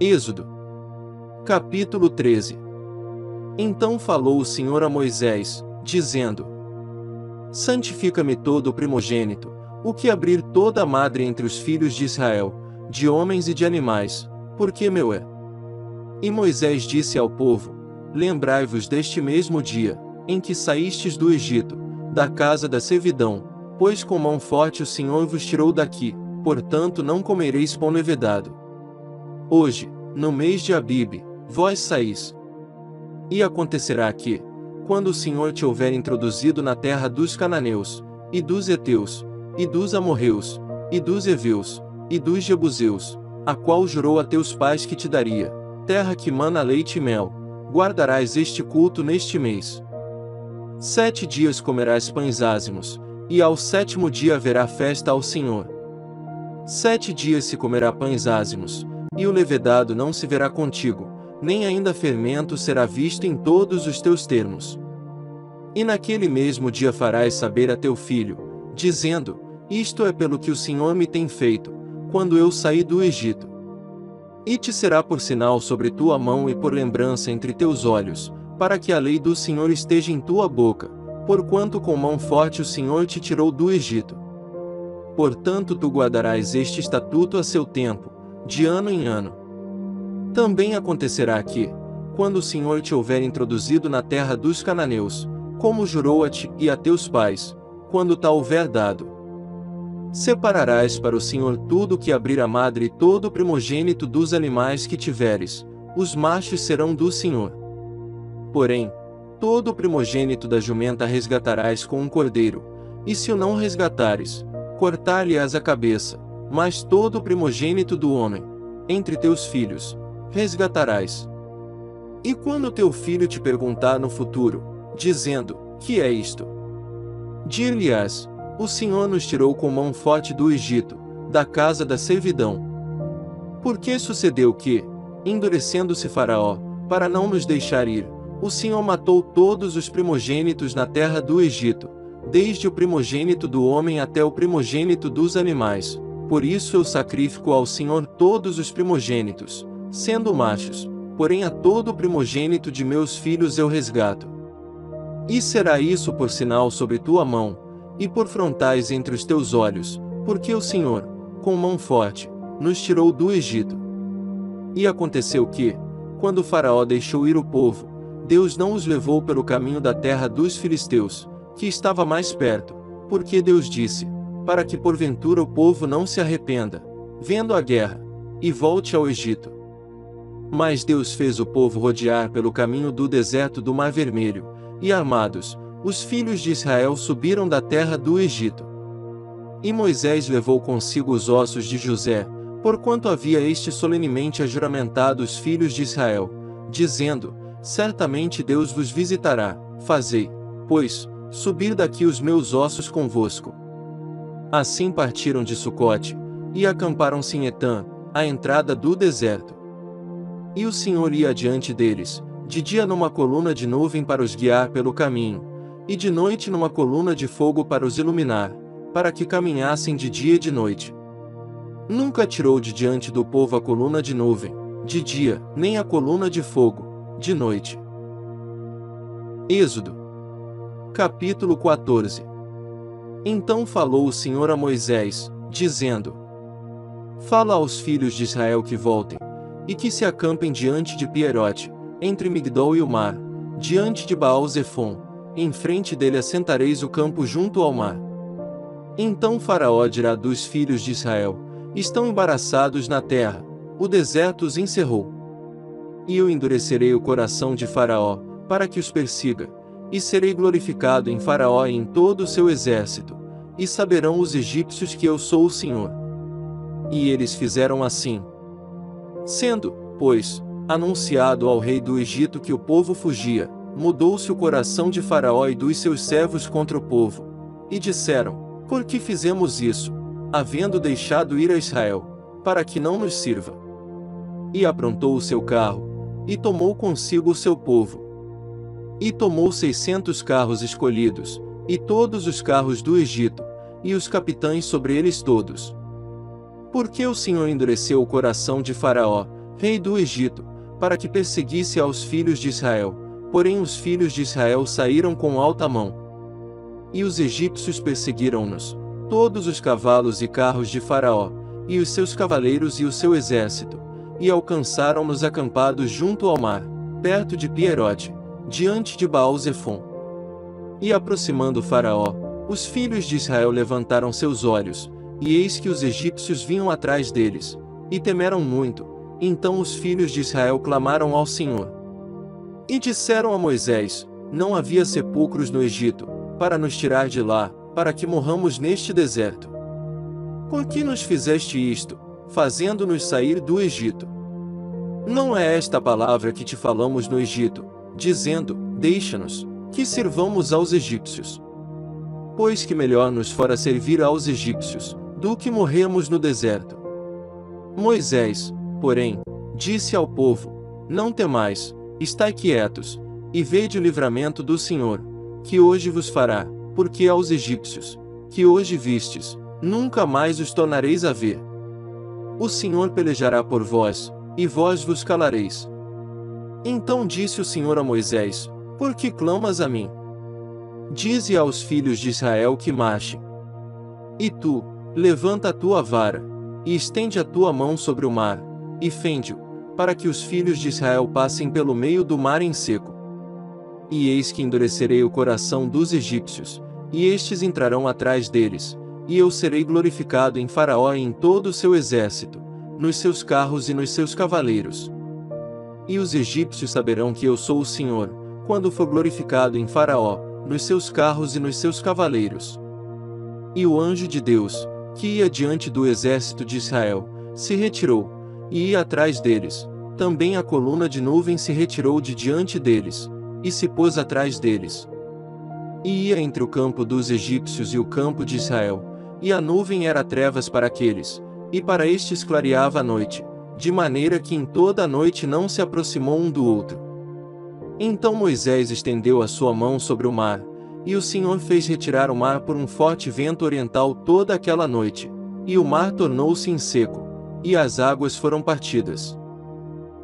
Êxodo, capítulo 13. Então falou o Senhor a Moisés, dizendo: Santifica-me todo o primogênito, o que abrir toda a madre entre os filhos de Israel, de homens e de animais, porque meu é. E Moisés disse ao povo: Lembrai-vos deste mesmo dia, em que saístes do Egito, da casa da servidão, pois com mão forte o Senhor vos tirou daqui, portanto não comereis pão levedado. Hoje, no mês de Abibe, vós saís. E acontecerá que, quando o Senhor te houver introduzido na terra dos cananeus, e dos heteus, e dos amorreus, e dos heveus, e dos jebuseus, a qual jurou a teus pais que te daria, terra que mana leite e mel, guardarás este culto neste mês. 7 dias comerás pães ázimos, e ao 7º dia haverá festa ao Senhor. 7 dias se comerá pães ázimos, e o levedado não se verá contigo, nem ainda fermento será visto em todos os teus termos. E naquele mesmo dia farás saber a teu filho, dizendo: Isto é pelo que o Senhor me tem feito, quando eu saí do Egito. E te será por sinal sobre tua mão e por lembrança entre teus olhos, para que a lei do Senhor esteja em tua boca, porquanto com mão forte o Senhor te tirou do Egito. Portanto tu guardarás este estatuto a seu tempo, de ano em ano. Também acontecerá que, quando o Senhor te houver introduzido na terra dos cananeus, como jurou a ti e a teus pais, quando ta houver dado, separarás para o Senhor tudo o que abrir a madre e todo o primogênito dos animais que tiveres, os machos serão do Senhor. Porém, todo o primogênito da jumenta resgatarás com um cordeiro, e se o não resgatares, cortar-lhe-ás a cabeça, mas todo o primogênito do homem, entre teus filhos, resgatarás. E quando teu filho te perguntar no futuro, dizendo: Que é isto? Dir-lhe-ás: O Senhor nos tirou com mão forte do Egito, da casa da servidão. Porque sucedeu que, endurecendo-se Faraó, para não nos deixar ir, o Senhor matou todos os primogênitos na terra do Egito, desde o primogênito do homem até o primogênito dos animais. Por isso eu sacrifico ao Senhor todos os primogênitos, sendo machos, porém a todo o primogênito de meus filhos eu resgato. E será isso por sinal sobre tua mão, e por frontais entre os teus olhos, porque o Senhor, com mão forte, nos tirou do Egito. E aconteceu que, quando Faraó deixou ir o povo, Deus não os levou pelo caminho da terra dos filisteus, que estava mais perto, porque Deus disse: para que porventura o povo não se arrependa, vendo a guerra, e volte ao Egito. Mas Deus fez o povo rodear pelo caminho do deserto do Mar Vermelho, e armados, os filhos de Israel subiram da terra do Egito. E Moisés levou consigo os ossos de José, porquanto havia este solenemente ajuramentado os filhos de Israel, dizendo: Certamente Deus vos visitará, fazei, pois, subir daqui os meus ossos convosco. Assim partiram de Sucote, e acamparam-se em Etã, à entrada do deserto. E o Senhor ia adiante deles, de dia numa coluna de nuvem para os guiar pelo caminho, e de noite numa coluna de fogo para os iluminar, para que caminhassem de dia e de noite. Nunca tirou de diante do povo a coluna de nuvem, de dia, nem a coluna de fogo, de noite. Êxodo, capítulo 14. Então falou o Senhor a Moisés, dizendo: Fala aos filhos de Israel que voltem, e que se acampem diante de Pierote, entre Migdol e o mar, diante de Baal-Zefon, em frente dele assentareis o campo junto ao mar. Então Faraó dirá dos filhos de Israel: Estão embaraçados na terra, o deserto os encerrou. E eu endurecerei o coração de Faraó, para que os persiga, e serei glorificado em Faraó e em todo o seu exército, e saberão os egípcios que eu sou o Senhor. E eles fizeram assim. Sendo, pois, anunciado ao rei do Egito que o povo fugia, mudou-se o coração de Faraó e dos seus servos contra o povo, e disseram: Por que fizemos isso, havendo deixado ir a Israel, para que não nos sirva? E aprontou o seu carro, e tomou consigo o seu povo. E tomou 600 carros escolhidos, e todos os carros do Egito, e os capitães sobre eles todos. Porque o Senhor endureceu o coração de Faraó, rei do Egito, para que perseguisse aos filhos de Israel. Porém os filhos de Israel saíram com alta mão. E os egípcios perseguiram-nos, todos os cavalos e carros de Faraó, e os seus cavaleiros e o seu exército, e alcançaram-nos acampados junto ao mar, perto de Pierote, diante de Baal-Zefon. E aproximando Faraó, os filhos de Israel levantaram seus olhos, e eis que os egípcios vinham atrás deles, e temeram muito. Então os filhos de Israel clamaram ao Senhor. E disseram a Moisés: não havia sepulcros no Egito, para nos tirar de lá, para que morramos neste deserto. Por que nos fizeste isto, fazendo-nos sair do Egito? Não é esta a palavra que te falamos no Egito, dizendo: deixa-nos, que sirvamos aos egípcios. Pois que melhor nos fora servir aos egípcios, do que morrermos no deserto. Moisés, porém, disse ao povo: não temais, estai quietos, e vede o livramento do Senhor, que hoje vos fará, porque aos egípcios, que hoje vistes, nunca mais os tornareis a ver. O Senhor pelejará por vós, e vós vos calareis. Então disse o Senhor a Moisés: por que clamas a mim? Dize aos filhos de Israel que marchem. E tu, levanta a tua vara, e estende a tua mão sobre o mar, e fende-o, para que os filhos de Israel passem pelo meio do mar em seco. E eis que endurecerei o coração dos egípcios, e estes entrarão atrás deles, e eu serei glorificado em Faraó e em todo o seu exército, nos seus carros e nos seus cavaleiros. E os egípcios saberão que eu sou o Senhor, quando for glorificado em Faraó, nos seus carros e nos seus cavaleiros. E o anjo de Deus, que ia diante do exército de Israel, se retirou, e ia atrás deles. Também a coluna de nuvem se retirou de diante deles, e se pôs atrás deles. E ia entre o campo dos egípcios e o campo de Israel, e a nuvem era trevas para aqueles, e para estes clareava a noite, de maneira que em toda a noite não se aproximou um do outro. Então Moisés estendeu a sua mão sobre o mar, e o Senhor fez retirar o mar por um forte vento oriental toda aquela noite, e o mar tornou-se em seco, e as águas foram partidas.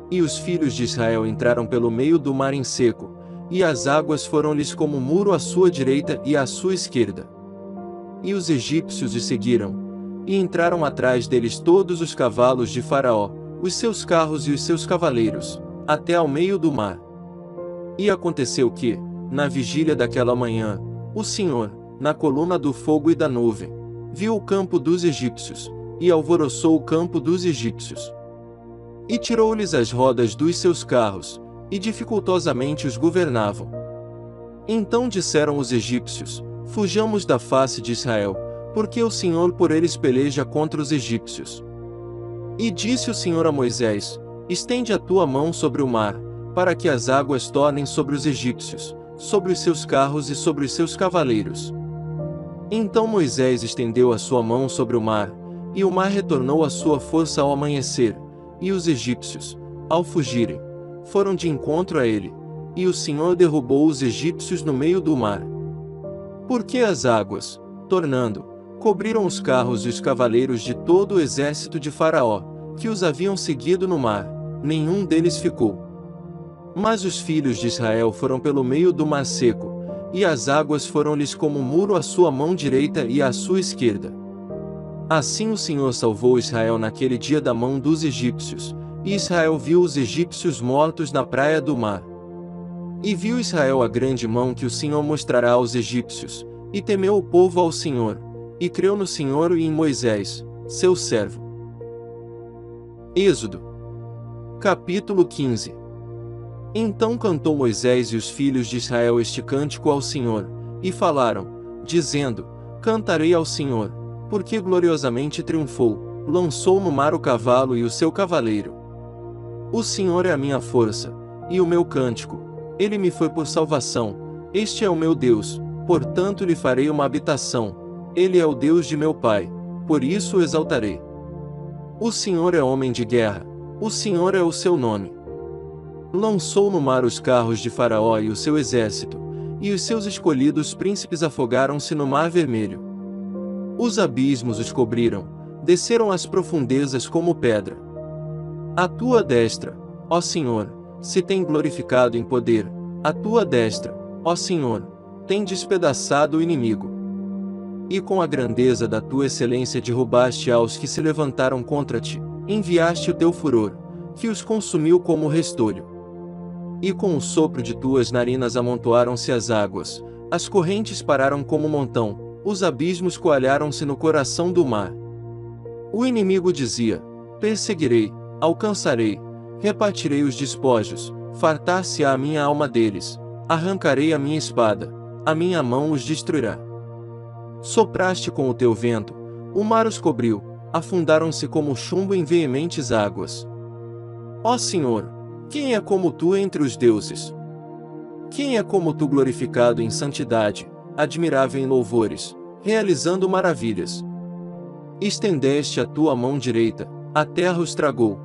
E os filhos de Israel entraram pelo meio do mar em seco, e as águas foram-lhes como muro à sua direita e à sua esquerda. E os egípcios os seguiram, e entraram atrás deles todos os cavalos de Faraó, os seus carros e os seus cavaleiros, até ao meio do mar. E aconteceu que, na vigília daquela manhã, o Senhor, na coluna do fogo e da nuvem, viu o campo dos egípcios, e alvoroçou o campo dos egípcios. E tirou-lhes as rodas dos seus carros, e dificultosamente os governavam. Então disseram os egípcios: fujamos da face de Israel, porque o Senhor por eles peleja contra os egípcios. E disse o Senhor a Moisés: estende a tua mão sobre o mar, para que as águas tornem sobre os egípcios, sobre os seus carros e sobre os seus cavaleiros. Então Moisés estendeu a sua mão sobre o mar, e o mar retornou à sua força ao amanhecer, e os egípcios, ao fugirem, foram de encontro a ele, e o Senhor derrubou os egípcios no meio do mar. Porque as águas, tornando, cobriram os carros e os cavaleiros de todo o exército de Faraó, que os haviam seguido no mar, nenhum deles ficou. Mas os filhos de Israel foram pelo meio do mar seco, e as águas foram-lhes como muro à sua mão direita e à sua esquerda. Assim o Senhor salvou Israel naquele dia da mão dos egípcios, e Israel viu os egípcios mortos na praia do mar. E viu Israel a grande mão que o Senhor mostrará aos egípcios, e temeu o povo ao Senhor, e creu no Senhor e em Moisés, seu servo. Êxodo. Capítulo 15. Então cantou Moisés e os filhos de Israel este cântico ao Senhor, e falaram, dizendo: cantarei ao Senhor, porque gloriosamente triunfou, lançou no mar o cavalo e o seu cavaleiro. O Senhor é a minha força, e o meu cântico, ele me foi por salvação, este é o meu Deus, portanto lhe farei uma habitação, ele é o Deus de meu pai, por isso o exaltarei. O Senhor é homem de guerra, o Senhor é o seu nome. Lançou no mar os carros de Faraó e o seu exército, e os seus escolhidos príncipes afogaram-se no mar vermelho. Os abismos os cobriram, desceram às profundezas como pedra. A tua destra, ó Senhor, se tem glorificado em poder, a tua destra, ó Senhor, tem despedaçado o inimigo. E com a grandeza da tua excelência derrubaste aos que se levantaram contra ti, enviaste o teu furor, que os consumiu como restolho. E com o sopro de tuas narinas amontoaram-se as águas, as correntes pararam como montão, os abismos coalharam-se no coração do mar. O inimigo dizia: perseguirei, alcançarei, repartirei os despojos, fartar-se-á a minha alma deles, arrancarei a minha espada, a minha mão os destruirá. Sopraste com o teu vento, o mar os cobriu, afundaram-se como chumbo em veementes águas. Ó Senhor, quem é como tu entre os deuses? Quem é como tu glorificado em santidade, admirável em louvores, realizando maravilhas? Estendeste a tua mão direita, a terra os tragou.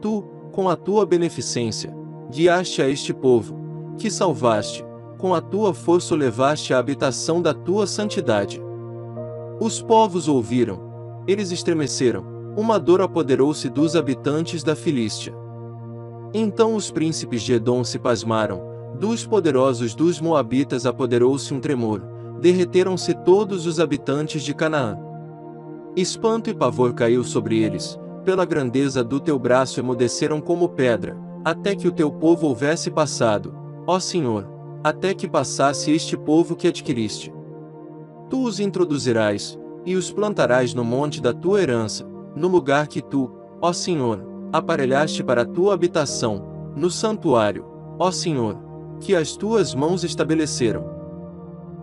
Tu, com a tua beneficência, guiaste a este povo, que salvaste, com a tua força o levaste à habitação da tua santidade. Os povos ouviram, eles estremeceram, uma dor apoderou-se dos habitantes da Filístia. Então os príncipes de Edom se pasmaram, dos poderosos dos Moabitas apoderou-se um tremor, derreteram-se todos os habitantes de Canaã. Espanto e pavor caiu sobre eles, pela grandeza do teu braço emudeceram como pedra, até que o teu povo houvesse passado, ó Senhor, até que passasse este povo que adquiriste. Tu os introduzirás, e os plantarás no monte da tua herança, no lugar que tu, ó Senhor, aparelhaste para a tua habitação, no santuário, ó Senhor, que as tuas mãos estabeleceram.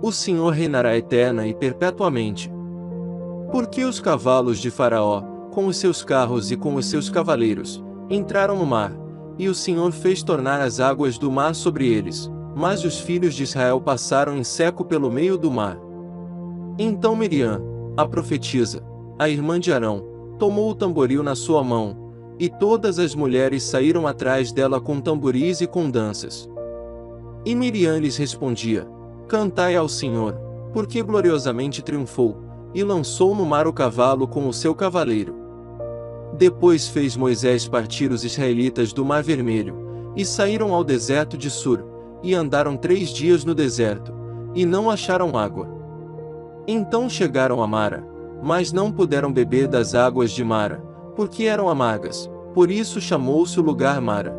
O Senhor reinará eterna e perpetuamente. Porque os cavalos de Faraó, com os seus carros e com os seus cavaleiros, entraram no mar, e o Senhor fez tornar as águas do mar sobre eles, mas os filhos de Israel passaram em seco pelo meio do mar. Então Miriam, a profetisa, a irmã de Arão, tomou o tamboril na sua mão, e todas as mulheres saíram atrás dela com tamboris e com danças. E Miriam lhes respondia: cantai ao Senhor, porque gloriosamente triunfou, e lançou no mar o cavalo com o seu cavaleiro. Depois fez Moisés partir os israelitas do Mar Vermelho, e saíram ao deserto de Sur, e andaram 3 dias no deserto, e não acharam água. Então chegaram a Mara, mas não puderam beber das águas de Mara, porque eram amargas, por isso chamou-se o lugar Mara.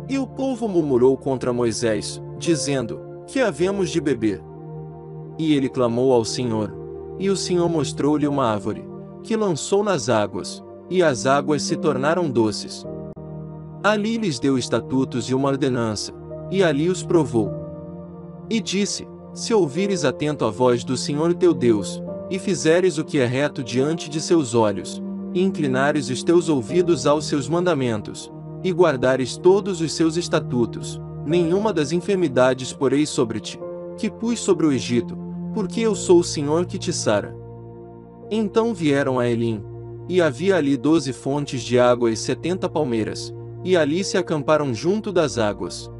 E o povo murmurou contra Moisés, dizendo: que havemos de beber? E ele clamou ao Senhor, e o Senhor mostrou-lhe uma árvore, que lançou nas águas, e as águas se tornaram doces. Ali lhes deu estatutos e uma ordenança, e ali os provou. E disse: se ouvires atento a voz do Senhor teu Deus, e fizeres o que é reto diante de seus olhos, e inclinares os teus ouvidos aos seus mandamentos, e guardares todos os seus estatutos, nenhuma das enfermidades porei sobre ti, que pus sobre o Egito, porque eu sou o Senhor que te sara. Então vieram a Elim, e havia ali 12 fontes de água e 70 palmeiras, e ali se acamparam junto das águas.